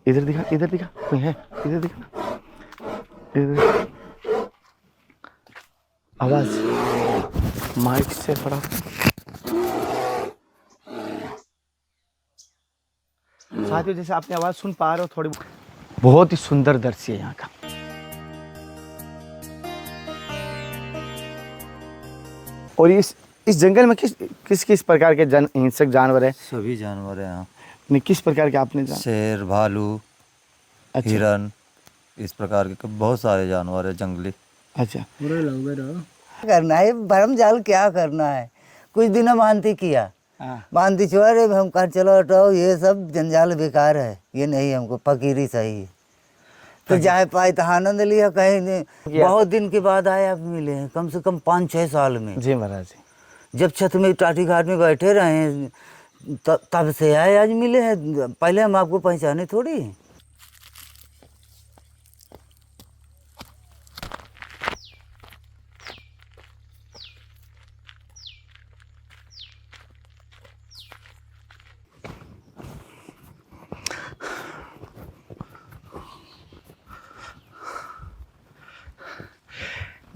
इधर दिखा, इधर दिखा, कोई है? इधर दिखा, इधर। आवाज माइक से थोड़ा। साथियों, जैसे आपने आवाज सुन पा रहे हो थोड़ी, बहुत ही सुंदर दृश्य है यहाँ का। और इस जंगल में किस किस प्रकार के हिंसक जानवर है? सभी जानवर हैं यहाँ। नहीं, किस प्रकार के आपने शेर, भालू, अच्छा, हिरन, इस प्रकार के बहुत सारे जानवर है जंगली। अच्छा। करना है भरम जाल, क्या करना है? कुछ दिनों मानती किया, मानती छोड़े, हम कहा चलो हटाओ, ये सब जंजाल बेकार है, ये नहीं, हमको फकीरी सही है। तो जाए पाए तो आनंद लिया, कहीं नहीं। बहुत दिन के बाद आए, अब मिले हैं, कम से कम 5-6 साल में। जी महाराज जी। जब छत में टाटी घाट में बैठे रहे तब से आए, आज मिले हैं। पहले हम आपको पहचाने थोड़ी।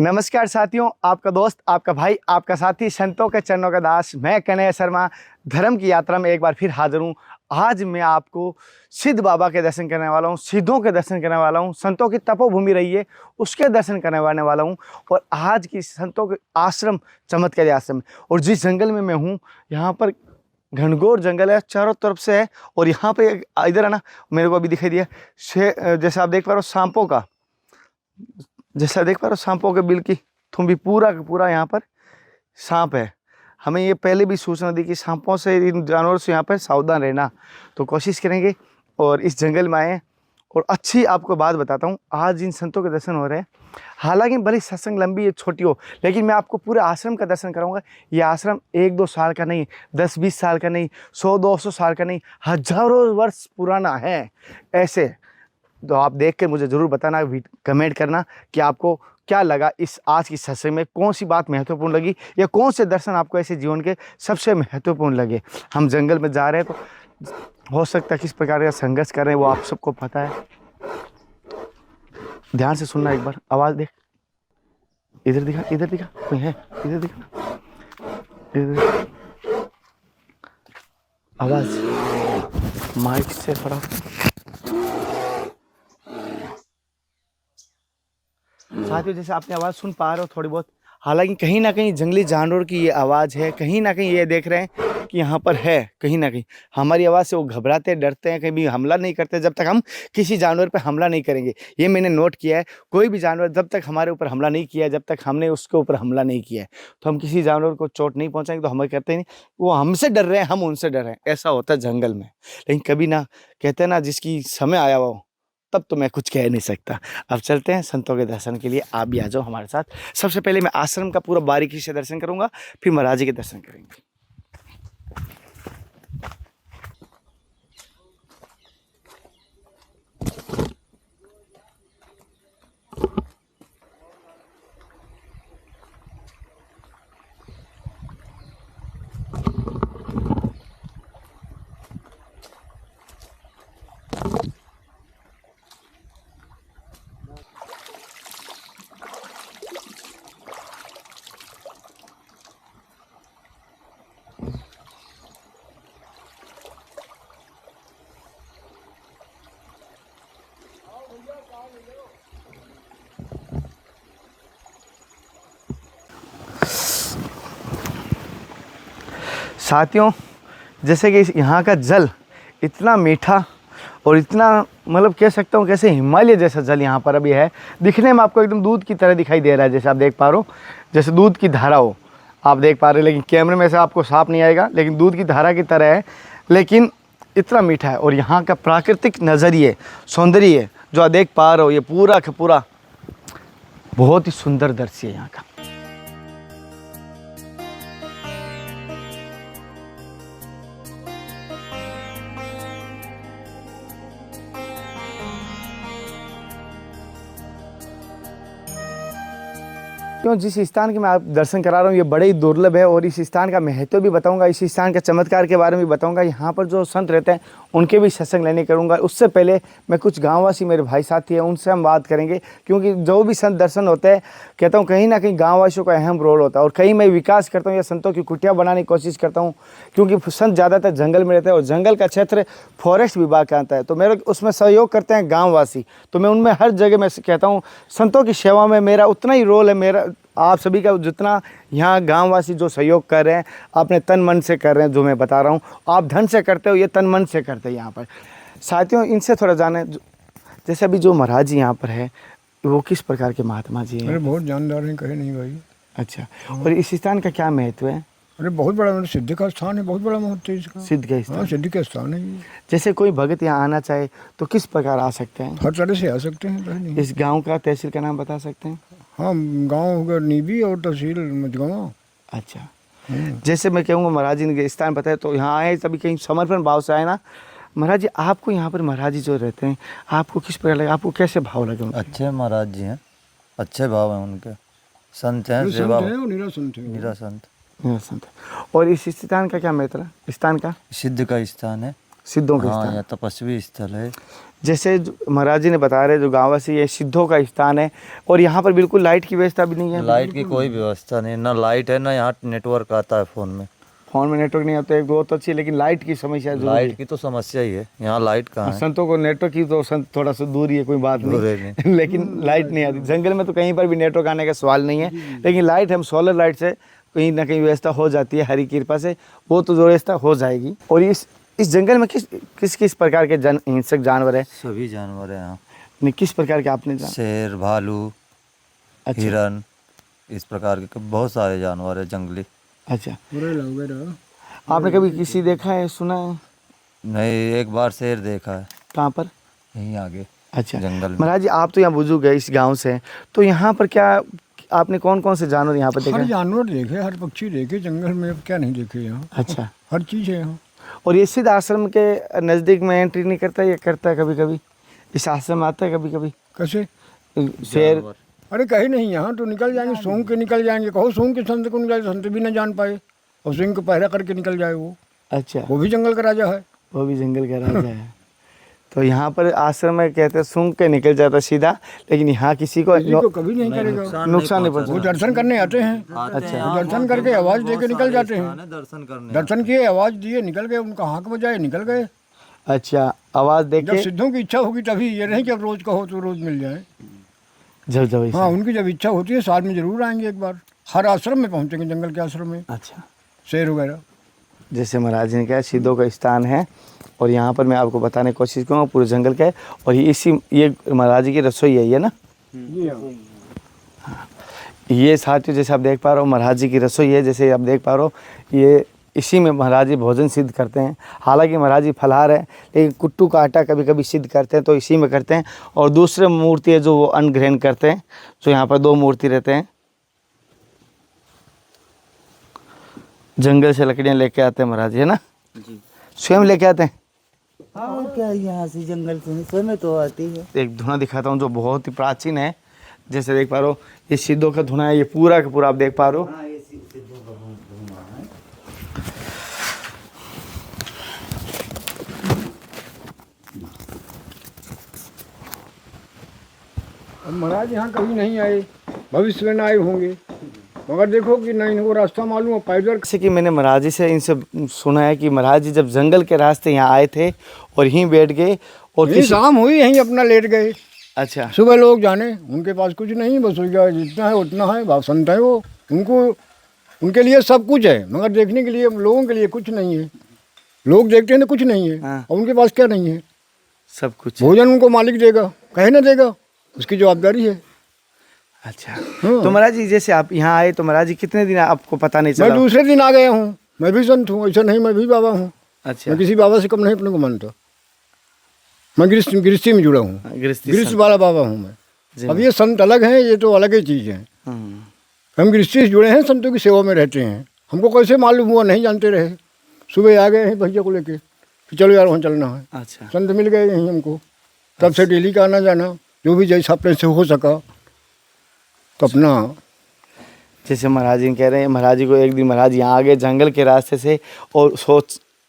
नमस्कार साथियों, आपका दोस्त, आपका भाई, आपका साथी, संतों के चरणों का दास, मैं कन्हैया शर्मा धर्म की यात्रा में एक बार फिर हाजिर हूँ। आज मैं आपको सिद्ध बाबा के दर्शन करने वाला हूँ, सिद्धों के दर्शन करने वाला हूँ, संतों की तपोभूमि रही है उसके दर्शन करने वाला हूँ। और आज की संतों के आश्रम, चमत्कारी आश्रम, और जिस जंगल में मैं हूँ, यहाँ पर घनघोर जंगल है, चारों तरफ से है। और यहाँ पे इधर है ना, मेरे को अभी दिखाई दिया जैसा आप देख पा रहे हो, सांपों का, जैसा देख पा रहे हो, सांपों के बिल की थुम्बी, पूरा का पूरा यहाँ पर सांप है। हमें ये पहले भी सूचना दी कि सांपों से, इन जानवरों से यहाँ पर सावधान रहना, तो कोशिश करेंगे और इस जंगल में आए। और अच्छी आपको बात बताता हूँ, आज इन संतों के दर्शन हो रहे हैं। हालांकि भले सत्संग लंबी या छोटी हो, लेकिन मैं आपको पूरे आश्रम का दर्शन कराऊंगा। ये आश्रम 1-2 साल का नहीं, 10-20 साल का नहीं, 100-200 साल का नहीं, हजारों वर्ष पुराना है। ऐसे तो आप देख कर मुझे ज़रूर बताना, कमेंट करना कि आपको क्या लगा इस आज की सत्संग में, कौन सी बात महत्वपूर्ण लगी, या कौन से दर्शन आपको ऐसे जीवन के सबसे महत्वपूर्ण लगे। हम जंगल में जा रहे हैं, तो हो सकता है किस प्रकार का संघर्ष कर रहे हैं वो आप सबको पता है। ध्यान से सुनना, एक बार आवाज़ देख, इधर दिखा, इधर दिखा, कोई है? इधर दिखा, इधर। आवाज़ माइक से थोड़ा। साथियों, जैसे आपने आवाज़ सुन पा रहे हो थोड़ी बहुत, हालांकि कहीं ना कहीं जंगली जानवर की ये आवाज़ है, कहीं ना कहीं ये देख रहे हैं कि यहाँ पर है। कहीं ना कहीं हमारी आवाज़ से वो घबराते, डरते हैं, कहीं भी हमला नहीं करते जब तक हम किसी जानवर पर हमला नहीं करेंगे। ये मैंने नोट किया है, कोई भी जानवर जब तक हमारे ऊपर हमला नहीं किया, जब तक हमने उसके ऊपर हमला नहीं किया है, तो हम किसी जानवर को चोट नहीं पहुँचाएंगे। तो हमें कहते नहीं, वो हमसे डर रहे हैं, हम उनसे डर रहे हैं, ऐसा होता है जंगल में। लेकिन कभी ना, कहते हैं ना, जिसकी समय आया हो तब तो मैं कुछ कह नहीं सकता। अब चलते हैं संतों के दर्शन के लिए, आप भी आ जाओ हमारे साथ। सबसे पहले मैं आश्रम का पूरा बारीकी से दर्शन करूंगा, फिर महाराज जी के दर्शन करेंगे। साथियों, जैसे कि यहाँ का जल इतना मीठा और इतना, मतलब कह सकता हूँ कैसे हिमालय जैसा जल यहाँ पर अभी है। दिखने में आपको एकदम दूध की तरह दिखाई दे रहा है, जैसे आप देख पा रहे हो, जैसे दूध की धारा हो, आप देख पा रहे हो। लेकिन कैमरे में से आपको साफ नहीं आएगा, लेकिन दूध की धारा की तरह है, लेकिन इतना मीठा है। और यहाँ का प्राकृतिक नज़रिए, सौंदर्य जो आप देख पा रहे हो, ये पूरा का पूरा बहुत ही सुंदर दृश्य है यहाँ का। क्यों जिस स्थान के मैं आप दर्शन करा रहा हूँ ये बड़े ही दुर्लभ है और इस स्थान का महत्व भी बताऊंगा, इस स्थान के चमत्कार के बारे में भी बताऊंगा। यहाँ पर जो संत रहते हैं उनके भी सत्संग लेने करूंगा। उससे पहले मैं कुछ गांववासी मेरे भाई साथी हैं उनसे हम बात करेंगे, क्योंकि जो भी संत दर्शन होते हैं कहता हूँ कहीं ना कहीं गाँववासियों का अहम रोल होता है। और कहीं मैं विकास करता हूँ या संतों की कुटिया बनाने की कोशिश करता हूँ, क्योंकि संत ज़्यादातर जंगल में रहते हैं और जंगल का क्षेत्र फॉरेस्ट विभाग का आता है, तो मेरे उसमें सहयोग करते हैं गाँववासी। तो मैं उनमें हर जगह मैं कहता हूँ संतों की सेवा में मेरा उतना ही रोल है, मेरा आप सभी का जितना यहाँ गांववासी जो सहयोग कर रहे हैं अपने तन मन से कर रहे हैं। जो मैं बता रहा हूँ आप धन से करते हो, ये तन मन से करते हैं यहाँ पर। साथियों इनसे थोड़ा जाने, जैसे अभी जो महाराज जी यहाँ पर है वो किस प्रकार के महात्मा जी हैं? अरे बहुत जानदार हैं, कहे नहीं भाई। अच्छा, और इस स्थान का क्या महत्व है? अरे बहुत बड़ा, मतलब सिद्ध का स्थान है, बहुत बड़ा महत्व है इसका। सिद्ध का स्थान? हाँ, सिद्ध का स्थान है ये। जैसे कोई भगत यहाँ आना चाहे तो किस प्रकार आ सकते हैं? हर तरह से आ सकते हैं, कहे नहीं। इस गाँव का तहसील का नाम बता सकते हैं? हाँ, गांव होगा नीबी और तहसील मझगांव। अच्छा, जैसे मैं कहूँगा महाराज जी ने स्थान बताया तो यहाँ आए तभी कहीं समर्पण भाव से आए ना। महाराज जी आपको यहाँ पर महाराज जी जो रहते हैं आपको किस प्रकार लगे, आपको कैसे भाव लगे उनके? अच्छे महाराज जी हैं, अच्छे भाव हैं उनके, संत हैं, ये सेवा संत है और निरा संत है। मीरा संत। मेरा संत। और इस स्थान का क्या महत्व है? स्थान का सिद्ध का स्थान है। सिद्धों का हाँ, स्थान। यह तपस्वी स्थल है। जैसे महाराज जी ने बता रहे जो गाँववासी ये सिद्धों का स्थान है और यहाँ पर बिल्कुल लाइट की व्यवस्था भी नहीं है। लाइट की कोई व्यवस्था नहीं, ना लाइट है ना यहाँ नेटवर्क आता है फ़ोन में। फोन में नेटवर्क नहीं आता, एक बहुत अच्छी है, लेकिन लाइट की समस्या जो लाइट की तो समस्या ही है, यहाँ लाइट कहाँ है? संतों को नेटवर्क की तो संत थोड़ा सा दूर ही है, कोई बात दूर है नहीं लेकिन लाइट नहीं आती। जंगल में तो कहीं पर भी नेटवर्क आने का सवाल नहीं है, लेकिन लाइट हम सोलर लाइट से कहीं ना कहीं व्यवस्था हो जाती है, हरी कृपा से वो तो जो व्यवस्था हो जाएगी। और इस जंगल में किस किस प्रकार के हिंसक जानवर है? सभी जानवर हैं यहाँ। नहीं, किस प्रकार के आपने जान? शेर, भालू, अच्छा। हिरन, इस प्रकार के बहुत सारे जानवर है जंगली। अच्छा, वगैरह। आपने कभी किसी देखा है, सुना है? नहीं, एक बार शेर देखा है कहाँ पर? यहीं आगे अच्छा, जंगल में। महाराज जी आप तो यहाँ बुजुर्ग है इस गांव से, तो यहाँ पर क्या आपने कौन कौन से जानवर यहाँ पर हर देखे? जानवर देखे, हर पक्षी देखे, जंगल में अब क्या नहीं देखे यहाँ। अच्छा, हर चीज़ है यहाँ। और ये सिद्ध आश्रम के नज़दीक में एंट्री नहीं करता, ये करता है कभी कभी? इस आश्रम में आता है कभी कभी कैसे? शेर? अरे कहीं नहीं, यहाँ तो निकल जाएंगे, सूंघ के निकल जाएंगे। कहो सूंघ के संत को निकल, संत भी न जान पाए और सिंह को पहरा करके निकल जाए वो अच्छा, भी जंगल का राजा है। वो भी जंगल का राजा है। तो यहाँ पर आश्रम में कहते हैं सूंघ के निकल जाता सीधा, लेकिन यहाँ किसी को कभी नहीं करेगा, नुकसान नहीं वो पहुँचा। दर्शन करने आते हैं। अच्छा, वो दर्शन करके आवाज दे के निकल जाते हैं। दर्शन करने दर्शन किए, आवाज दिए, निकल गए, उनका हाथ बजाए, निकल गए। अच्छा, आवाज़ देख जब के सिद्धों की इच्छा होगी तभी, ये नहीं कि अब रोज कहो तो रोज मिल जाए। जब जब ऐसा- हाँ, उनकी जब इच्छा होती है साल में जरूर आएंगे एक बार। हर आश्रम में पहुंचेंगे, जंगल के आश्रम में, अच्छा, शेर वगैरह। जैसे महाराज जी ने कहा सिद्धों का स्थान है और यहाँ पर मैं आपको बताने की कोशिश करूँगा पूरे जंगल का है। और ये महाराज जी की रसोई है ये ना, ये साथियों जैसे आप देख पा रहे हो महाराज जी की रसोई है। जैसे आप देख पा रहे हो ये इसी में महाराज जी भोजन सिद्ध करते हैं। हालांकि महाराज जी फलाहार है, लेकिन कुट्टू का आटा कभी कभी सिद्ध करते हैं तो इसी में करते हैं। और दूसरे मूर्ति है जो वो अन्न ग्रहण करते हैं, जो यहाँ पर दो मूर्ति रहते हैं, जंगल से लकड़ियाँ लेके आते हैं महाराज जी, है ना? स्वयं लेके आते हैं। हाँ, क्या यहाँ से जंगल से स्वयं तो आती है। एक धुना दिखाता हूँ जो बहुत ही प्राचीन है। जैसे देख पा रहे हो ये सिद्धों का धुना है, ये पूरा का पूरा आप देख पा रहे हो। अब महाराज यहाँ कभी नहीं आए, भविष्य में आए होंगे, मगर देखो कि नहीं वो रास्ता मालूम है पैदल। जैसे कि मैंने महाराज जी से इनसे सुना है कि महाराज जी जब जंगल के रास्ते यहाँ आए थे और यहीं बैठ गए और यही शाम हुई, यहीं अपना लेट गए। अच्छा, सुबह लोग जाने, उनके पास कुछ नहीं, बस जितना है उतना है। बाप संत है वो, उनको उनके लिए सब कुछ है, मगर देखने के लिए लोगों के लिए कुछ नहीं है। लोग देखते हैं तो कुछ नहीं है, हाँ। और उनके पास क्या नहीं है? सब कुछ। भोजन उनको मालिक देगा, कहे ना देगा, उसकी जवाबदारी है। अच्छा, हाँ। तो महाराज जी जैसे आप यहाँ आए तो महाराज जी कितने दिन आपको पता नहीं मैं चला? दूसरे दिन आ गया हूँ, मैं भी संत हूँ, ऐसा नहीं मैं भी बाबा हूँ। अच्छा, मैं किसी बाबा से कम नहीं अपने को मानता। मैं गृहस्थी में जुड़ा हूँ, गृहस्थी गृहस्थ संत। वाला बाबा हूँ मैं। जी अब ये संत अलग हैं, ये तो अलग ही चीज़ है। हम गृहस्थी से जुड़े हैं, संतों की सेवा में रहते हैं। हमको कैसे मालूम हुआ, नहीं जानते रहे। सुबह आ गए हैं भैया को लेके कि चलो यार वहाँ चलना है। अच्छा, संत मिल गए यहीं हमको, तब से डेली का आना जाना, जो भी जैसा अपने से हो सका तो अपना जैसे महाराज जी कह रहे हैं, महाराज जी को एक दिन महाराज यहाँ आ गए जंगल के रास्ते से, और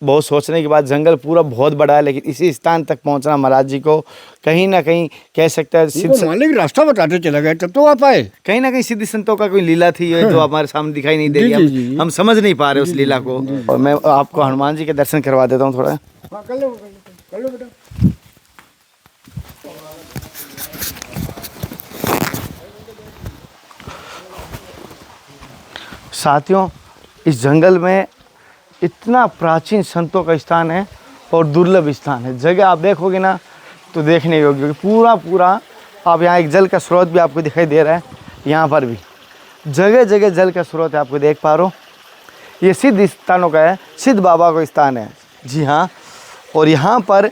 बहुत सोचने के बाद, जंगल पूरा बहुत बड़ा है लेकिन इसी स्थान तक पहुँचना महाराज जी को कहीं ना कहीं कह सकते हैं उनको मालिक रास्ता बताते चले गए तब तो आप आए। कहीं ना कहीं सिद्ध संतों का कोई लीला थी ये जो हमारे सामने दिखाई नहीं दे जी, रही, जी, जी। हम समझ नहीं पा रहे उस लीला को। और मैं आपको हनुमान जी के दर्शन करवा देता हूँ थोड़ा। हाँ कर लो बेटा। साथियों, इस जंगल में इतना प्राचीन संतों का स्थान है और दुर्लभ स्थान है। जगह आप देखोगे ना तो देखने योग्य होगी। पूरा आप यहाँ एक जल का स्रोत भी आपको दिखाई दे रहा है, यहाँ पर भी जगह जगह जल का स्रोत है, आपको देख पा रहे हो। ये सिद्ध स्थानों का है, सिद्ध बाबा का स्थान है। जी हाँ, और यहाँ पर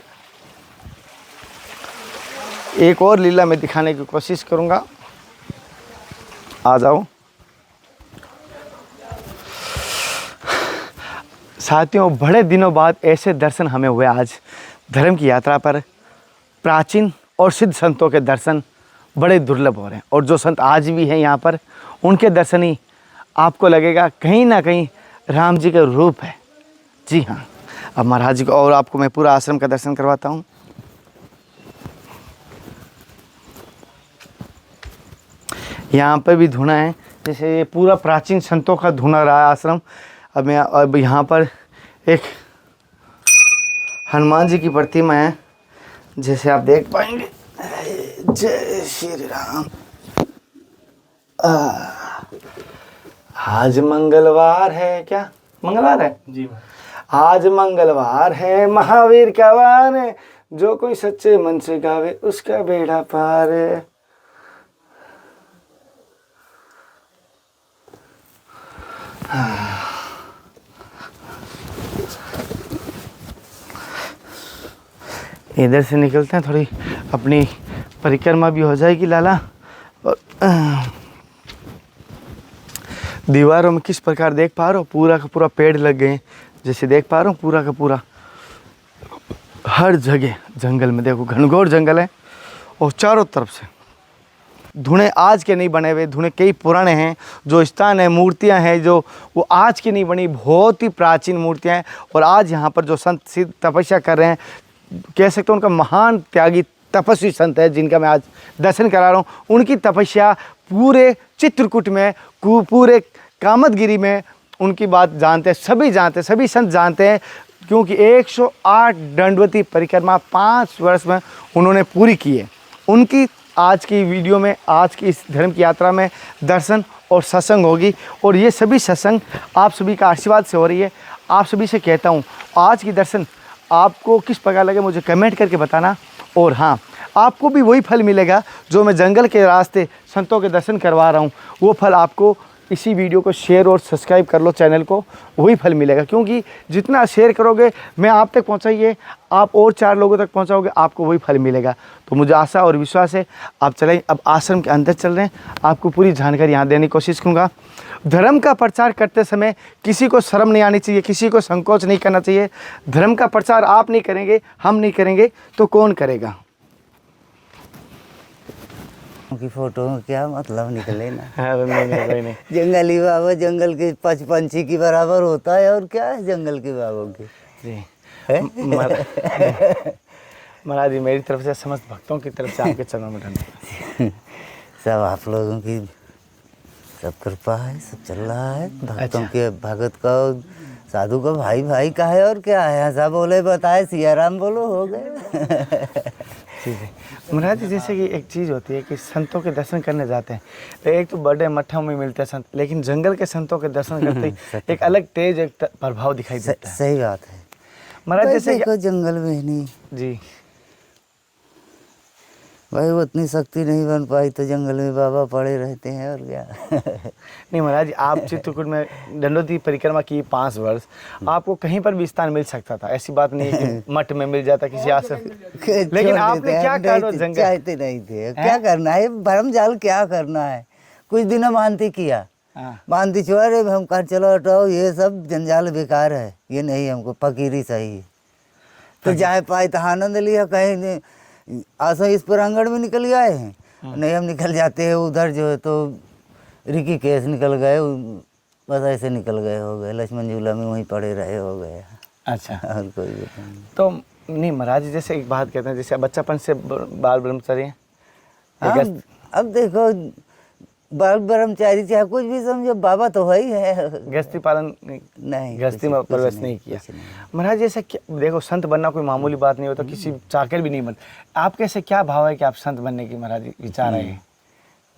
एक और लीला मैं दिखाने की कोशिश करूँगा। आ जाओ साथियों, बड़े दिनों बाद ऐसे दर्शन हमें हुए आज धर्म की यात्रा पर। प्राचीन और सिद्ध संतों के दर्शन बड़े दुर्लभ हो रहे हैं, और जो संत आज भी हैं यहाँ पर, उनके दर्शन ही आपको लगेगा कहीं ना कहीं राम जी का रूप है। जी हाँ, अब महाराज जी को और आपको मैं पूरा आश्रम का दर्शन करवाता हूँ। यहाँ पर भी धुना है, जैसे ये पूरा प्राचीन संतों का धुना रहा है आश्रम। अब यहाँ पर एक हनुमान जी की प्रतिमा है, जैसे आप देख पाएंगे। जय श्री राम। आज मंगलवार है, क्या मंगलवार है जी? आज मंगलवार है, महावीर का वार है, जो कोई सच्चे मन से गावे उसका बेड़ा पार है। इधर से निकलते हैं, थोड़ी अपनी परिक्रमा भी हो जाएगी लाला। और दीवारों में किस प्रकार देख पा रहे हो, पूरा का पूरा पेड़ लग गए हैं। जैसे देख पा रहे हो पूरा का पूरा हर जगह जंगल में देखो, घनघोर जंगल है, और चारों तरफ से धुने आज के नहीं बने हुए, धुने कई पुराने हैं। जो स्थान है, मूर्तियां हैं, जो वो आज की नहीं बनी, बहुत ही प्राचीन मूर्तियां हैं। और आज यहाँ पर जो संत सिद्ध तपस्या कर रहे हैं, कह सकते हैं उनका महान त्यागी तपस्वी संत है जिनका मैं आज दर्शन करा रहा हूँ। उनकी तपस्या पूरे चित्रकूट में, पूरे कामतगिरी में उनकी बात जानते हैं, सभी जानते हैं, सभी संत जानते हैं, क्योंकि 108 दंडवती परिक्रमा 5 वर्ष में उन्होंने पूरी की है। उनकी आज की वीडियो में, आज की इस धर्म की यात्रा में दर्शन और सत्संग होगी, और ये सभी सत्संग आप सभी का आशीर्वाद से हो रही है। आप सभी से कहता हूँ, आज की दर्शन आपको किस प्रकार लगे मुझे कमेंट करके बताना। और हाँ, आपको भी वही फल मिलेगा जो मैं जंगल के रास्ते संतों के दर्शन करवा रहा हूँ, वो फल आपको इसी वीडियो को शेयर और सब्सक्राइब कर लो चैनल को, वही फल मिलेगा। क्योंकि जितना शेयर करोगे, मैं आप तक पहुंचाइए, आप और 4 लोगों तक पहुंचाओगे, आपको वही फल मिलेगा। तो मुझे आशा और विश्वास है। आप चलें, अब आश्रम के अंदर चल रहे हैं, आपको पूरी जानकारी यहाँ देने की कोशिश करूँगा। धर्म का प्रचार करते समय किसी को शर्म नहीं आनी चाहिए, किसी को संकोच नहीं करना चाहिए। धर्म का प्रचार आप नहीं करेंगे, हम नहीं करेंगे, तो कौन करेगा? उनकी फोटो में क्या मतलब निकले ना। नहीं। जंगली बाबा जंगल के पंछी की बराबर होता है, और क्या है जंगल के बाबों की। जी महाराज जी, मेरी तरफ से समस्त भक्तों की तरफ से आपके चरणों में धन्यवाद। सब आप लोगों की सब कृपा है, सब चल रहा है। भक्तों के भगत का, साधु का भाई भाई का है, और क्या है। ऐसा बोले बताए सिया राम बोलो, हो गए। ठीक है महाराज जी, जैसे कि एक चीज़ होती है कि संतों के दर्शन करने जाते हैं, तो एक तो बड़े मठों में मिलते हैं संत, लेकिन जंगल के संतों के दर्शन करते ही एक अलग तेज, एक प्रभाव दिखाई देता है। सही बात है महाराज। जैसे को जंगल में नहीं जी भाई, वो उतनी शक्ति नहीं बन पाई, तो जंगल में बाबा पड़े रहते हैं, और क्या। नहीं महाराज जी, आप चित्रकूट में दंडवती परिक्रमा की 5 वर्ष, आपको कहीं पर भी स्थान मिल सकता था, ऐसी बात नहीं है कि मठ में मिल जाता किसी आश्रम, लेकिन आपने क्या कहा? जंगल चाहते नहीं थे, क्या करना है भरम जाल, क्या करना है। कुछ दिनों मानती किया, मानती छोड़ा रे, हम कहा चलो हटाओ, ये सब जंजाल बेकार है, ये नहीं, हमको फकीरी सही है। तो जाए पाए तो आनंद लिया, कहीं आसो इस प्रांगण में निकल गए हैं, नहीं हम निकल जाते हैं उधर जो है, तो ऋषिकेश निकल गए, बस ऐसे निकल गए, हो गए लक्ष्मण झूला में वहीं पड़े रहे, हो गए। अच्छा, और कोई बात नहीं। तो नहीं महाराज जी, जैसे एक बात कहते हैं, जैसे बच्चापन से बाल ब्रह्मचारी हैं, हाँ, अब देखो बाल ब्रह्मचारी चाहे कुछ भी समझो, बाबा तो वही है। गृहस्थी पालन नहीं, गृहस्थी में कुछ प्रवेश नहीं, नहीं किया। कुछ नहीं। महाराज जैसे देखो, संत बनना कोई मामूली बात नहीं होता, किसी चाकर भी नहीं बन। आप कैसे, क्या भाव है कि आप संत बनने की महाराज विचार रहे हैं?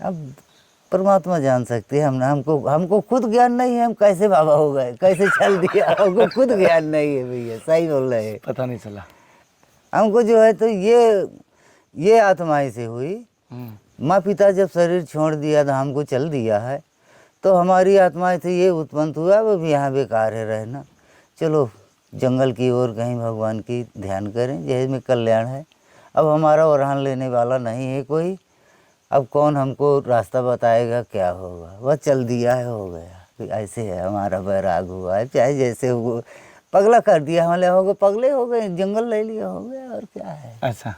अब परमात्मा जान सकते हैं, हमको खुद ज्ञान नहीं है, हम कैसे बाबा हो गए, कैसे चल दिया, हमको खुद ज्ञान नहीं है भैया, सही बोल रहे हैं। पता नहीं चला। हमको जो है तो ये आत्माएं से हुई। माँ पिता जब शरीर छोड़ दिया तो हमको चल दिया है, तो हमारी आत्माएं से ये उत्पन्न हुआ, वो भी यहाँ बेकार है रहना। चलो जंगल की ओर कहीं भगवान की ध्यान करें, जैसे में कल्याण है। अब हमारा ओरहान लेने वाला नहीं है कोई, अब कौन हमको रास्ता बताएगा, क्या होगा, वह चल दिया है, हो गया। ऐसे है, हमारा बैराग हुआ है, चाहे जैसे वो पगला कर दिया हमारे, हो गए पगले, हो गए जंगल ले लिया, हो गया, और क्या है। अच्छा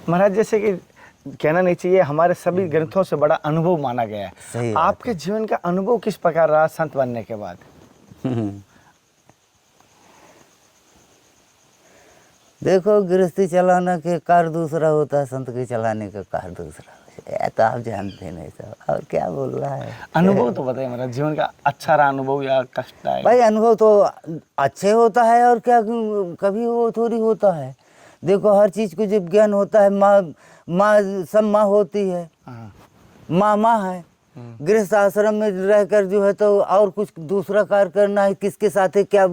महाराज, जैसे कि कहना नहीं चाहिए, हमारे सभी ग्रंथों से बड़ा अनुभव माना गया सही है। बात आपके जीवन का अनुभव किस प्रकार रहा संत बनने के बाद? देखो गृहस्थी चलाना के कार दूसरा होता है, संत के चलाने का कार दूसरा होता है, तो आप जानते नहीं सब, और क्या बोल रहा है। अनुभव तो बताइए मेरा, जीवन का अच्छा रहा अनुभव या कष्ट आए? भाई अनुभव तो अच्छे होता है, और क्या कभी वो थोड़ी होता है। देखो हर चीज़ को जब ज्ञान होता है, माँ सब माँ होती है, माँ है। गृहस्थ आश्रम में रहकर जो है तो और कुछ दूसरा कार्य करना है, किसके साथ क्या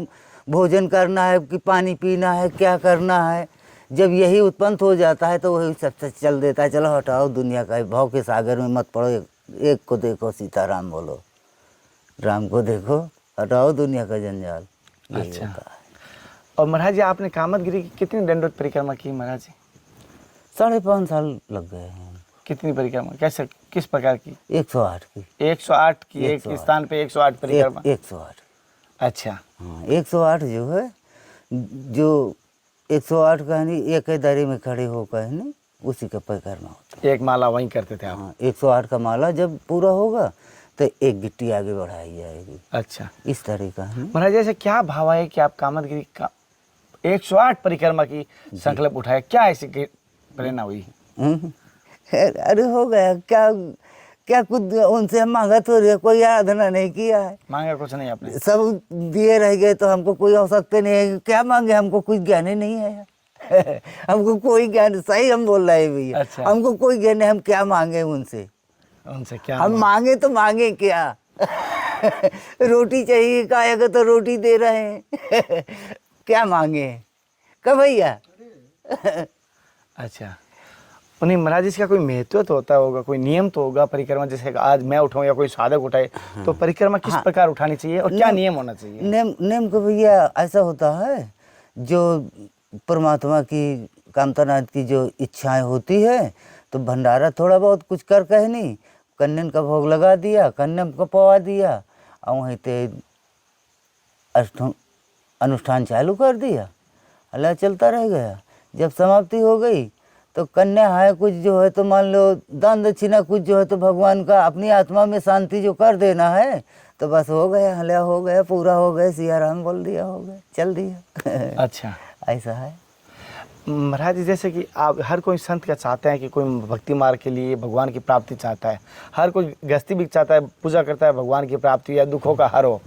भोजन करना है, कि पानी पीना है, क्या करना है, जब यही उत्पन्न हो जाता है तो वही सबसे चल देता है। चलो हटाओ दुनिया का भाव के सागर में मत पड़ो, एक को देखो सीताराम बोलो, राम को देखो, हटाओ दुनिया का जंजाल। अच्छा। और महाराज जी, आपने कामदगिरी की कितनी दंडोत परिक्रमा की महाराज जी? 5.5 साल लग गए हैं। कितनी परिक्रमा, कैसे, किस प्रकार की? 108 की। 108 की, एक स्थान पे 108 परिक्रमा? 108। अच्छा। हाँ 108 जो है, जो 108 कहनी एक ही दायरे में खड़े हो कहनी, उसी का परिक्रमा होता है। एक माला वहीं करते थे आप? हाँ 108 का माला जब पूरा होगा तो एक गिट्टी आगे बढ़ाई जाएगी। अच्छा, इस तरीका है। महाराज जैसे क्या भाव है कि आप कामदगिरी का 108 परिक्रमा की संकल्प उठाए, क्या ऐसी प्रेरणा हुई? अरे हो गया, क्या कुछ उनसे हम मांगा तो कोई आराधना नहीं किया है, मांगा कुछ नहीं आपने? सब दिए रह गए, तो हमको कोई आवश्यकता नहीं है, क्या मांगे, हमको कुछ ज्ञान ही नहीं है। हमको कोई ज्ञान, सही हम बोल रहे हैं भैया। अच्छा। हमको कोई ज्ञान नहीं, हम क्या मांगे उनसे, उनसे क्या हम मांगे तो मांगे क्या। रोटी चाहिए, खाएगा तो रोटी दे रहे हैं। क्या मांगे कब भैया। अच्छा, उन्हें महाराज इसका कोई महत्व तो होता होगा, कोई नियम तो होगा परिक्रमा, जैसे आज मैं उठाऊं या कोई साधक उठाए तो परिक्रमा किस प्रकार उठानी चाहिए और क्या नियम होना चाहिए? नेम को भैया ऐसा होता है, जो परमात्मा की कामनाथ की जो इच्छाएं होती है, तो भंडारा थोड़ा बहुत कुछ कर कहनी, कन्या का भोग लगा दिया, कन्या को पवा दिया, और वहीं ते अनुष्ठान चालू कर दिया, अल्लाह चलता रह गया। जब समाप्ति हो गई तो कन्या है कुछ जो है तो मान लो दान दक्षिणा कुछ जो है तो भगवान का अपनी आत्मा में शांति जो कर देना है, तो बस हो गया, हल्या हो गया, पूरा हो गया, सिया राम बोल दिया, हो गया, चल दिया। अच्छा, ऐसा है महाराज जी, जैसे कि आप हर कोई संत का चाहते हैं कि कोई भक्ति मार्ग के लिए भगवान की प्राप्ति चाहता है, हर कोई गृहस्थी भी चाहता है, पूजा करता है भगवान की प्राप्ति या दुखों का हर हो,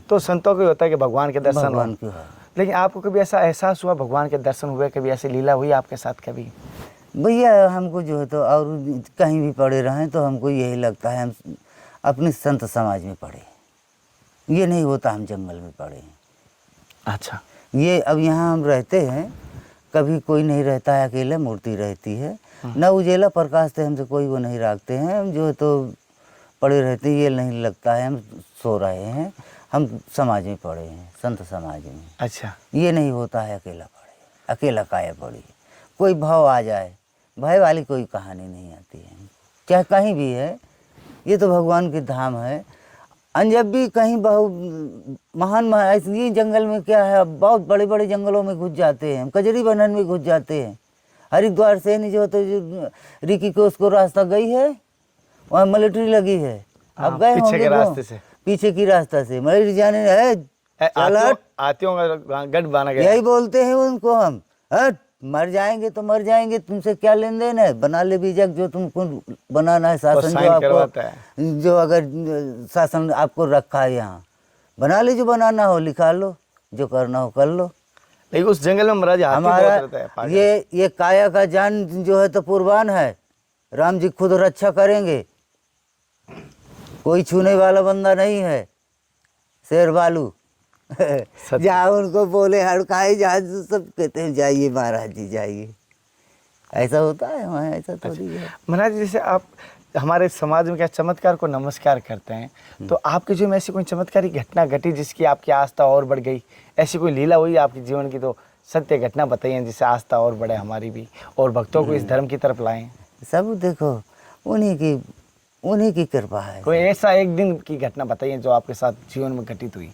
तो संतों को ही होता है कि भगवान के दर्शन भगवान हो। की है। लेकिन आपको कभी ऐसा एहसास हुआ भगवान के दर्शन हुए, कभी ऐसी लीला हुई आपके साथ कभी? भैया हमको जो है तो और कहीं भी पड़े रहें तो हमको यही लगता है हम अपने संत समाज में पड़े, ये नहीं होता हम जंगल में पड़े। अच्छा, ये अब यहाँ हम रहते हैं, कभी कोई नहीं रहता है, अकेला मूर्ति रहती है, न उजेला प्रकाश से हमसे कोई वो नहीं रखते हैं, हम जो है तो पड़े रहते हैं, ये नहीं लगता है हम सो रहे हैं, हम समाज में पड़े हैं, संत समाज में। अच्छा, ये नहीं होता है अकेला पड़े, अकेला काया पड़ी, कोई भाव आ जाए, भय वाली कोई कहानी नहीं आती है, चाहे कहीं भी है, ये तो भगवान के धाम है। जब भी कहीं बहुत महान ऐसे जंगल में क्या है, बहुत बड़े बड़े जंगलों में घुस जाते हैं, कजरी बनन में घुस जाते हैं, हरिद्वार से नहीं जो तो ऋषिकेश को रास्ता गई है, वहाँ मिलिट्री लगी है, अब गए पीछे के होंगे रास्ते से। पीछे की रास्ता से मर जाने है चल हट। आती होंगे गढ़ बना गया। यही बोलते हैं उनको हम, हट मर जाएंगे तो मर जाएंगे, तुमसे क्या लेन देन है, बना ले बीजक जो तुमको बनाना है, शासन जो साइन करवाता आपको, जो अगर शासन आपको रखा है यहाँ, बना ले जो बनाना हो, लिखा लो, जो करना हो कर लो। लेकिन उस जंगल में महाराज हाथी बहुत रहता है, हमारा पागल। ये काया का जान जो है तो कुर्बान है, राम जी खुद रक्षा करेंगे, कोई छूने वाला बंदा नहीं है, शेर बालू। जहाँ उनको बोले हड़काए जहाँ सब कहते हैं जाइए महाराज जी जाइए, ऐसा होता है वहाँ, ऐसा थोड़ी है। महाराज जैसे आप हमारे समाज में क्या चमत्कार को नमस्कार करते हैं, तो आपके जीवन में ऐसी कोई चमत्कारी घटना घटी जिसकी आपकी आस्था और बढ़ गई, ऐसी कोई लीला हुई आपके जीवन की, तो सत्य घटना बताइए जिससे आस्था और बढ़े हमारी भी, और भक्तों को इस धर्म की तरफ लाएं। सब देखो उन्हीं की कृपा है। कोई ऐसा एक दिन की घटना बताइए जो आपके साथ जीवन में घटित हुई,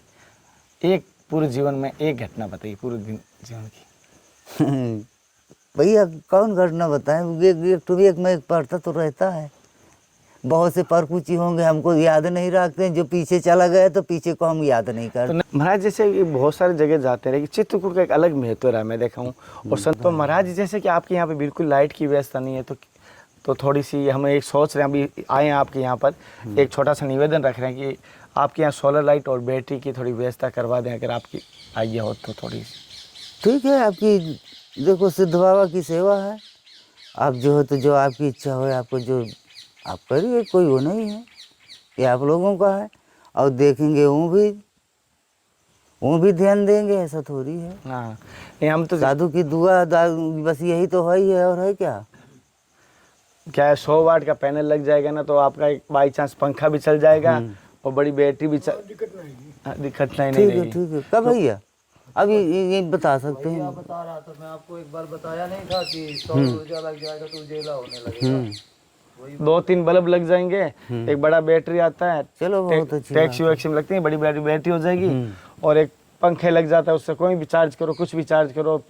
एक पूरे जीवन में एक घटना बताइए पूरे दिन जीवन की। भैया कौन घटना बताएं, एक में एक पढ़ता तो रहता है, बहुत से परकुची होंगे हमको याद नहीं रखते, जो पीछे चला गया तो पीछे को हम याद नहीं करते। तो महाराज जैसे ये बहुत सारी जगह जाते रहे, चित्रकूट का एक अलग महत्व रहा मैं देखा हूँ, और संतो महाराज जैसे कि आपके यहाँ पे बिल्कुल लाइट की व्यवस्था नहीं है, तो थोड़ी सी हम एक सोच रहे हैं, अभी आए हैं आपके यहाँ पर, एक छोटा सा निवेदन रख रहे हैं कि आपके यहाँ सोलर लाइट और बैटरी की थोड़ी व्यवस्था करवा दें, अगर आपकी आज्ञा हो तो थोड़ी सी। ठीक है, आपकी देखो सिद्ध बाबा की सेवा है, आप जो हो तो जो आपकी इच्छा हो आपको जो आप करिए, कोई वो नहीं है कि आप लोगों का है, और देखेंगे वो भी ध्यान देंगे, ऐसा थोड़ी है। हाँ नहीं, हम तो साधु की दुआ बस यही तो है ही है, और है क्या है 100 वाट का पैनल लग जाएगा ना, तो आपका एक बाई चांस पंखा भी चल जाएगा और बड़ी बैटरी भी दिक्कत नहीं ठीक है रहेगी। ठीक है। कब भैया अभी ये बता सकते हैं, बता रहा था मैं आपको, एक बार बताया नहीं था कि 100 ऊर्जा लग जाएगा तो उजेला होने लगेगा। 2-3 बल्ब लग जाएंगे, एक बड़ा बैटरी आता है, चलो बहुत अच्छी टैक्सी वैक्सी में लगती है, बड़ी बैटरी हो जाएगी, और एक पंखे लग जाता है, उससे कोई भी चार्ज करो, कुछ भी चार्ज करो,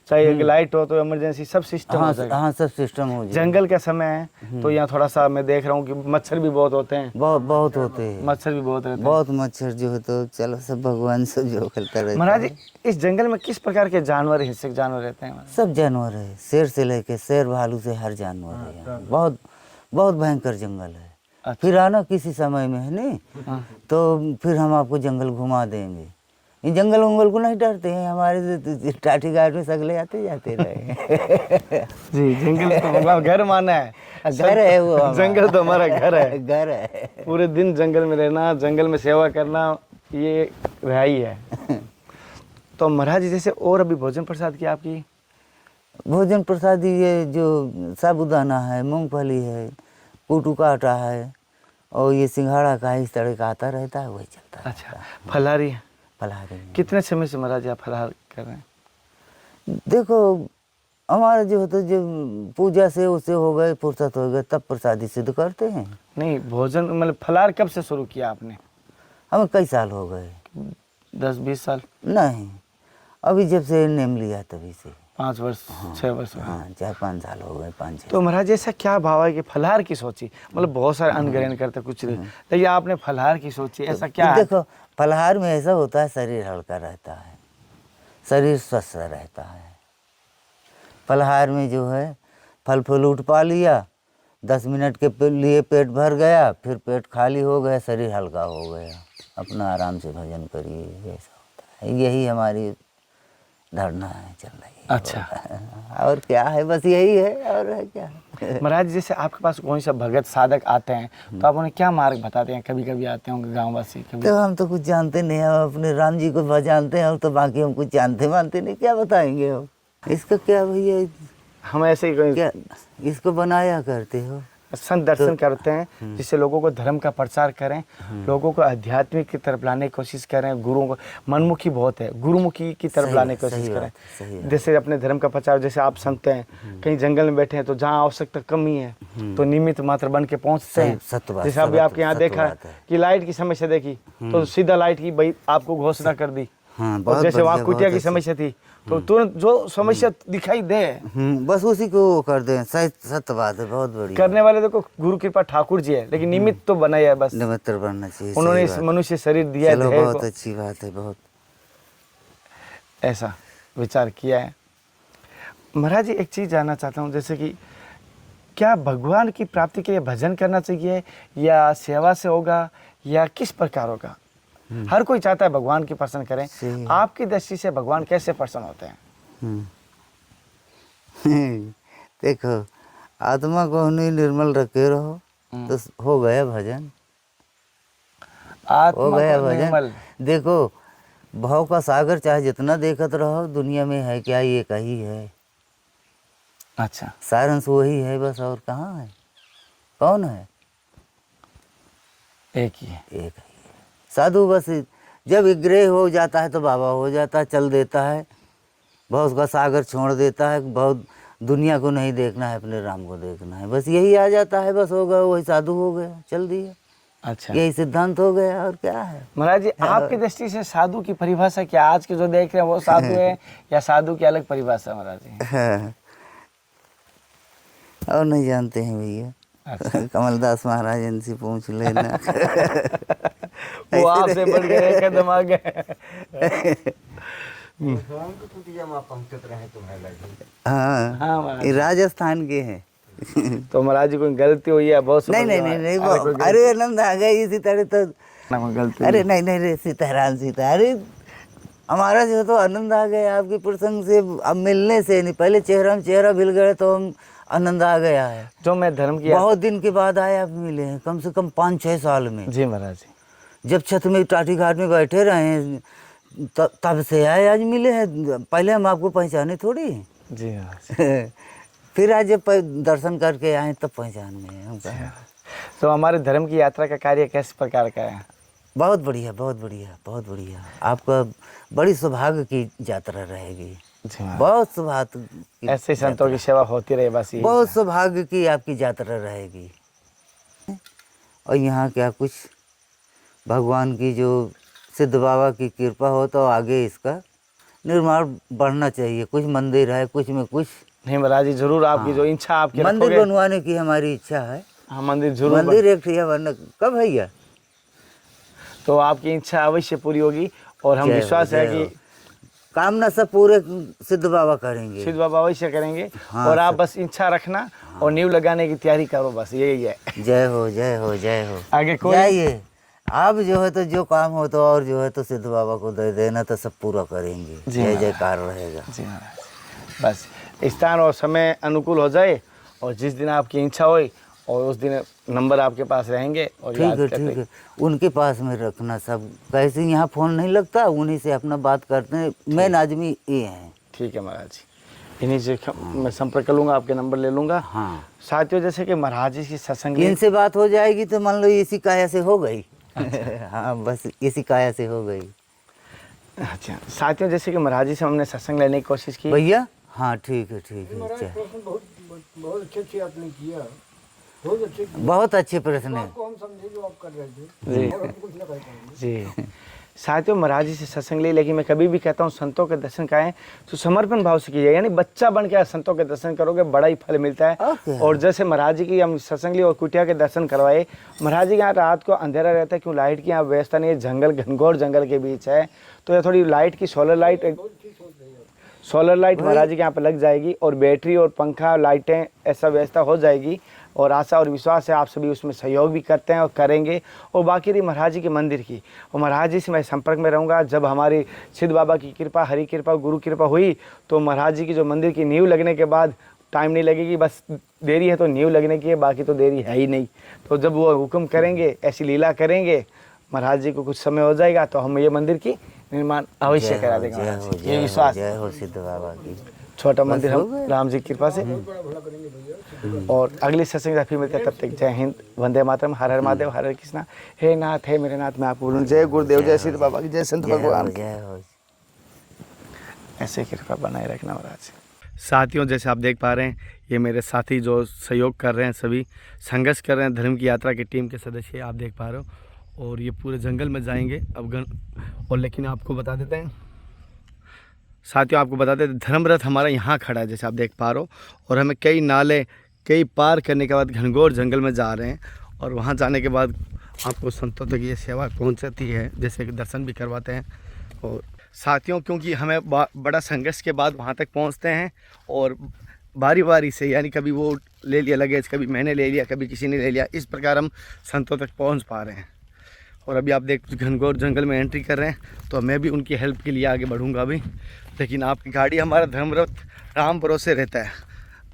चाहे लाइट हो तो इमरजेंसी सब सिस्टम हो जाएगा। हाँ सब सिस्टम हो जाए। जंगल का समय है तो यहाँ थोड़ा सा मैं देख रहा हूँ कि मच्छर भी बहुत होते हैं, बहुत होते हैं, मच्छर भी बहुत रहते हैं। बहुत मच्छर जो है, तो चलो सब भगवान से जो करता रहता है। महाराज जी इस जंगल में किस प्रकार के जानवर, हिंसक जानवर रहते हैं? सब जानवर है, शेर से लेके शेर भालू से हर जानवर है यहाँ। बहुत बहुत भयंकर जंगल है। फिर आना किसी समय में है नहीं, तो फिर हम आपको जंगल घुमा देंगे। इन जंगल वंगल को नहीं डरते हैं, हमारे टाटी घाट में सगले आते जाते रहे। जी जंगल तो भगवान घर माना है, घर है वो हमारा। जंगल तो हमारा घर है, घर है। पूरे दिन जंगल में रहना, जंगल में सेवा करना, ये रहा ही है। तो महाराज जी जैसे और अभी भोजन प्रसाद की आपकी भोजन प्रसाद ये जो साबूदाना है, मूंगफली है, कूटू का आटा है, और ये सिंघाड़ा का इस तरह का आता रहता है, वही चलता है। अच्छा फलाहारी है। फलाहारी कितने समय से महाराज आप फलाहार कर रहे हैं? देखो हमारा जो होता है, जो पूजा से उससे हो गए, फुर्सत हो गए, तब प्रसादी सिद्ध करते हैं। नहीं भोजन मतलब फलाहार कब से शुरू किया आपने? हमें कई साल हो गए, 10-20 साल? नहीं अभी जब से नेम लिया तभी से 5 वर्ष 6 वर्ष? हाँ 4-5 साल हो गए, 5-6। तो महाराज ऐसा क्या भाव है कि फलाहार की सोची, मतलब बहुत सारे अन्न ग्रहण करते कुछ नहीं, लेकिन आपने फलाहार की सोची, ऐसा क्या है? देखो फलाहार में ऐसा होता है, शरीर हल्का रहता है, शरीर स्वस्थ रहता है। फलाहार में जो है फल फ्रूट पा लिया, 10 मिनट के लिए पेट भर गया, फिर पेट खाली हो गया, शरीर हल्का हो गया, अपना आराम से भजन करिए, ऐसा होता है। यही हमारी धारणा है, चल रही है। अच्छा और क्या है, बस यही है, और है क्या। महाराज जैसे आपके पास कोई सा भगत साधक आते हैं तो आप उन्हें क्या मार्ग बताते हैं? कभी कभी आते होंगे गाँववासी, कभी तो हम तो कुछ जानते नहीं, हम अपने राम जी को जानते हैं, तो बाकी हम कुछ जानते मानते नहीं, क्या बताएंगे हम। इसका क्या भैया, हम ऐसे ही क्या इसको बनाया करते हो। संत दर्शन करते हैं जिससे लोगों को धर्म का प्रचार करें, लोगों को आध्यात्मिक की तरफ लाने की कोशिश करें, गुरुओं को मनमुखी बहुत है, गुरुमुखी की तरफ लाने की कोशिश करें। जैसे अपने धर्म का प्रचार, जैसे आप संत हैं, कहीं जंगल में बैठे हैं तो जहाँ आवश्यकता कमी है तो निमित्त मात्र बन के पहुँचते हैं। जैसे अभी आपके यहाँ देखा कि लाइट की समस्या देखी तो सीधा लाइट की भाई आपको घोषणा कर दी, और जैसे वहाँ कुटिया की समस्या थी तो तुरंत जो समस्या दिखाई दे बस उसी को वो कर दें, सही सत्य बात है, बहुत बढ़िया। करने वाले देखो गुरु कृपा ठाकुर जी है, लेकिन निमित्त तो बना ही है बस। निमित्त बनना चाहिए, सही उन्होंने इस बात। मनुष्य शरीर दिया है, चलो देह बहुत को, अच्छी बात है, बहुत। ऐसा विचार किया है। महाराज जी एक चीज़ जानना चाहता हूँ, जैसे कि क्या भगवान की प्राप्ति के लिए भजन करना चाहिए या सेवा से होगा या किस प्रकार होगा? हर कोई चाहता है भगवान की प्रसन्न करें, सही है। आपकी दृष्टि से भगवान कैसे प्रसन्न होते हैं? देखो, आत्मा को नहीं निर्मल रखे रहो तो हो गया भजन, हो आत्मा गया को निर्मल। भजन। देखो, भाव का सागर चाहे जितना देखत रहो, दुनिया में है क्या, ये कही है, अच्छा, सारंश वही है बस, और कहाँ है, कौन है? एक ही है। एक ही है। साधु बस जब विग्रह हो जाता है तो बाबा हो जाता है, चल देता है, बहुत उसका सागर छोड़ देता है, बहुत दुनिया को नहीं देखना है, अपने राम को देखना है, बस यही आ जाता है, बस हो गया, वही साधु हो गया, चल दिया, अच्छा यही सिद्धांत हो गया, और क्या है। महाराज जी, आपकी दृष्टि से साधु की परिभाषा क्या, आज के जो देख रहे हैं वो साधु है या साधु की अलग परिभाषा है महाराज जी? हाँ। और नहीं जानते हैं भैया, कमलदास महाराज इनसे पूछ लेना। वो आपसे बढ़ गए, एक कदम आगे। हाँ, हाँ महाराज। ये राजस्थान के हैं। तो महाराज जी कोई गलती हुई है? बहुत नहीं नहीं नहीं नहीं, अरे आनंद आ गया इसी तरह तो। गलती अरे नहीं नहीं रे, सीताराम सीता, अरे हमारा जो तो आनंद आ गया आपके प्रसंग से, अब मिलने से नहीं, पहले चेहरा में चेहरा मिल गए तो हम आनंद आ गया है। जो मैं धर्म की बहुत दिन के बाद आए, आप मिले हैं, कम से कम 5-6 साल में। जी महाराज जी, जब छत में टाटी घाट में बैठे रहे हैं तब से आए, आज मिले हैं, पहले हम आपको पहचाने थोड़ी। जी महाराज। फिर आज जब दर्शन करके आए तब पहचान में हम कहा। तो हमारे धर्म की यात्रा का कार्य किस प्रकार का है? बहुत बढ़िया, बहुत बढ़िया, बहुत बढ़िया। आपका बड़ी सौभाग्य की यात्रा रहेगी, जी महाराज। बहुत सौभाग्य की, ऐसे ही संतों की सेवा होती रहे बस, यही बहुत सौभाग्य की आपकी यात्रा रहेगी। और यहाँ क्या कुछ भगवान की जो सिद्ध बाबा की कृपा हो तो आगे इसका निर्माण बढ़ना चाहिए, कुछ मंदिर है, कुछ में कुछ। नहीं महाराज जी, जरूर आपकी जो इच्छा आपकी मंदिर रखोगे। बनवाने की हमारी इच्छा है। हाँ, मंदिर जरूर मंदिर एक ठिया बनना कब भैया, तो आपकी इच्छा अवश्य पूरी होगी और हम जय हो, विश्वास है जय हो। कि कामना सब पूरे सिद्ध बाबा करेंगे। सिद्ध बाबा अवश्य करेंगे। हाँ, और आप बस इच्छा रखना और नींव लगाने की तैयारी करो, बस यही है। जय हो, जय हो, जय हो। आगे कोई जाइए, आप जो है तो जो काम हो तो और जो है तो सिद्ध बाबा को दे देना, तो सब पूरा करेंगे। जी जय महाराज। जयकार रहेगा। जी महाराज, बस स्थान और समय अनुकूल हो जाए और जिस दिन आपकी इच्छा होए और उस दिन नंबर आपके पास रहेंगे और याद ठीक है, करते। ठीक है, उनके पास में रखना सब, कैसे यहाँ फोन नहीं लगता, उन्हीं से अपना बात करते हैं, मेन आदमी ये हैं। ठीक है महाराज जी, इन्हीं से मैं संपर्क कर लूँगा, आपके नंबर ले लूँगा। हाँ, साथियों, जैसे कि महाराज जी की सत्संग इनसे बात हो जाएगी तो मान लो इसी काया से हो गई। हाँ, बस इसी काया से हो गई। अच्छा साथियों, जैसे कि महाराज जी से हमने सत्संग लेने की कोशिश की। भैया हाँ, ठीक है, ठीक है। अच्छा, बहुत अच्छे से आपने किया, बहुत अच्छे बहुत अच्छे प्रश्न है। हम समझे जो आप कर रहे थे, जी और हम कुछ ना कर पाएंगे। जी साथियों, महाराज जी से सत्संग ले, लेकिन मैं कभी भी कहता हूँ संतों के दर्शन कराएं तो समर्पण भाव से कीजिए, यानी बच्चा बन के संतों के दर्शन करोगे, बड़ा ही फल मिलता है। ओके। और जैसे महाराज जी की हम सत्संग लिए और कुटिया के दर्शन करवाए, महाराज जी के यहाँ रात को अंधेरा रहता है, क्यों लाइट की यहाँ व्यवस्था नहीं है, जंगल घनघोर जंगल के बीच है, तो ये थोड़ी लाइट की सोलर लाइट महाराज जी के यहाँ पर लग जाएगी और बैटरी और पंखा लाइटें ऐसा व्यवस्था हो जाएगी। और आशा और विश्वास है आप सभी उसमें सहयोग भी करते हैं और करेंगे। और बाकी रही महाराज जी के मंदिर की, और महाराज जी से मैं संपर्क में रहूँगा। जब हमारी सिद्ध बाबा की कृपा, हरि कृपा, गुरु कृपा हुई तो महाराज जी की जो मंदिर की नींव लगने के बाद टाइम नहीं लगेगी, बस देरी है तो नींव लगने की है, बाकी तो देरी है ही नहीं। तो जब वो हुक्म करेंगे, ऐसी लीला करेंगे, महाराज जी को कुछ समय हो जाएगा तो हम ये मंदिर की निर्माण अवश्य करा देंगे महाराज जी। ये विश्वास, जय हो सिद्ध बाबा की। छोटा मंदिर हम राम जी की कृपा से। और अगले सत्संग फिर मिलते हैं, तब तक जय हिंद, वंदे मातरम, हर हर महादेव, हर हर कृष्णा। हे नाथ, हे मेरे नाथ, मैं आपको बोलूँ जय गुरुदेव, जय सिद्ध बाबा की, जय संत भगवान की। जय हो। ऐसे कृपा बनाए रखना महाराज। साथियों, जैसे आप देख पा रहे हैं, ये मेरे साथी जो सहयोग कर रहे हैं, सभी संघर्ष कर रहे हैं, धर्म की यात्रा की टीम के सदस्य आप देख पा रहे हो। और ये पूरे जंगल में जाएंगे अब और लेकिन आपको बता देते हैं साथियों आपको बताते हैं धर्म रथ हमारा यहाँ खड़ा है जैसे आप देख पा रहे हो, और हमें कई नाले कई पार करने के बाद घनघोर जंगल में जा रहे हैं, और वहाँ जाने के बाद आपको संतों तक ये सेवा पहुँचती है, जैसे कि दर्शन भी करवाते हैं। और साथियों क्योंकि हमें बड़ा संघर्ष के बाद वहाँ तक पहुँचते हैं, और बारी बारी से, यानी कभी वो ले लिया लगेज, कभी मैंने ले लिया, कभी किसी ने ले लिया, इस प्रकार हम संतों तक पहुँच पा रहे हैं। और अभी आप देख घनघोर जंगल में एंट्री कर रहे हैं, तो मैं भी उनकी हेल्प के लिए आगे बढ़ूंगा अभी। लेकिन आपकी गाड़ी हमारा धर्मरथ राम भरोसे रहता है,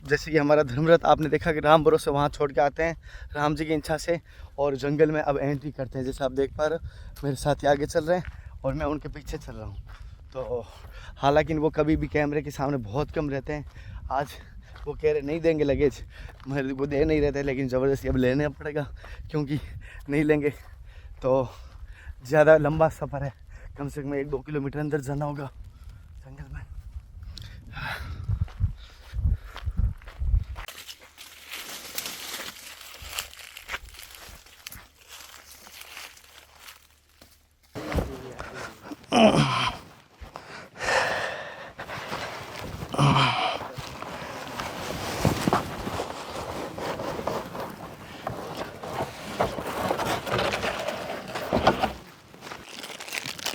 जैसे कि हमारा धर्मरथ आपने देखा कि राम भरोसे वहाँ छोड़ के आते हैं राम जी की इच्छा से, और जंगल में अब एंट्री करते हैं। जैसे आप देख पा रहे हो मेरे साथी आगे चल रहे हैं और मैं उनके पीछे चल रहा हूँ। तो हालांकि वो कभी भी कैमरे के सामने बहुत कम रहते हैं। आज वो कह रहे नहीं देंगे लगेज, मेरे को दे नहीं रहते, लेकिन ज़बरदस्ती अब लेना पड़ेगा, क्योंकि नहीं लेंगे तो ज़्यादा लंबा सफ़र है, कम से कम 1-2 किलोमीटर अंदर जाना होगा जंगल में।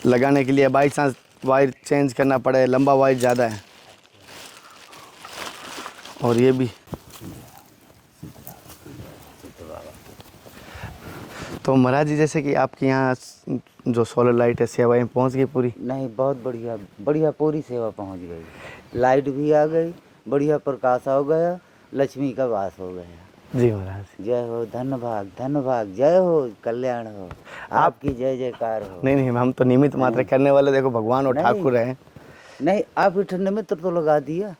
लगाने के लिए बाई चांस वायर चेंज करना पड़े, लंबा वायर ज़्यादा है। और ये भी तो महाराज जी, जैसे कि आपके यहाँ जो सोलर लाइट है सेवाएं पहुँच गई पूरी? नहीं, बहुत बढ़िया बढ़िया पूरी सेवा पहुंच गई, लाइट भी आ गई, बढ़िया प्रकाश हो गया, लक्ष्मी का वास हो गया। जी महाराज। जय हो, धन भाग, जय हो, कल्याण हो, आपकी जय जयकार हो। नहीं, हम तो निमित्त मात्र करने वाले, देखो भगवान और नहीं। ठाकुर हैं। नहीं, आप इधर निमित्र तो लगा दिया,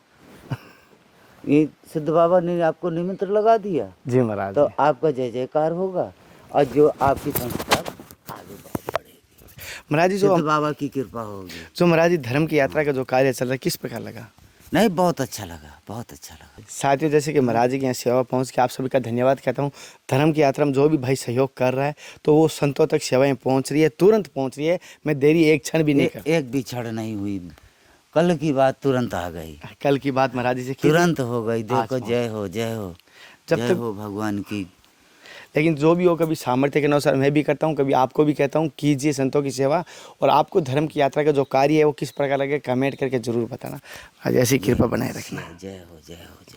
ये सिद्ध बाबा ने आपको निमित्र लगा दिया, जी महाराज। तो आपका जय जयकार होगा, और जो आपकी संस्था आगे बहुत बढ़ेगी। महाराज जी, जो सिद्ध बाबा की कृपा होगी। महाराज जी धर्म की यात्रा का जो कार्य चल रहा है किस प्रकार लगा? नहीं, बहुत अच्छा लगा, बहुत अच्छा लगा। साथियों, जैसे कि महाराज जी के यहाँ सेवा पहुँच के आप सभी का धन्यवाद कहता हूँ। धर्म की यात्रा में जो भी भाई सहयोग कर रहा है, तो वो संतों तक सेवाएं पहुँच रही है, तुरंत पहुँच रही है। मैं देरी एक क्षण भी नहीं कर। एक भी क्षण नहीं हुई, कल की बात तुरंत आ गई, कल की बात महाराज जी से की, तुरंत हो गई। देखो, आज जय हो, जय हो, जब जय तक हो भगवान की। लेकिन जो भी हो, कभी सामर्थ्य के अनुसार मैं भी करता हूँ, कभी आपको भी कहता हूँ कीजिए संतों की सेवा। और आपको धर्म की यात्रा का जो कार्य है वो किस प्रकार लगे कमेंट करके जरूर बताना। आज ऐसी कृपा बनाए रखना। जय हो, जय हो, जय हो।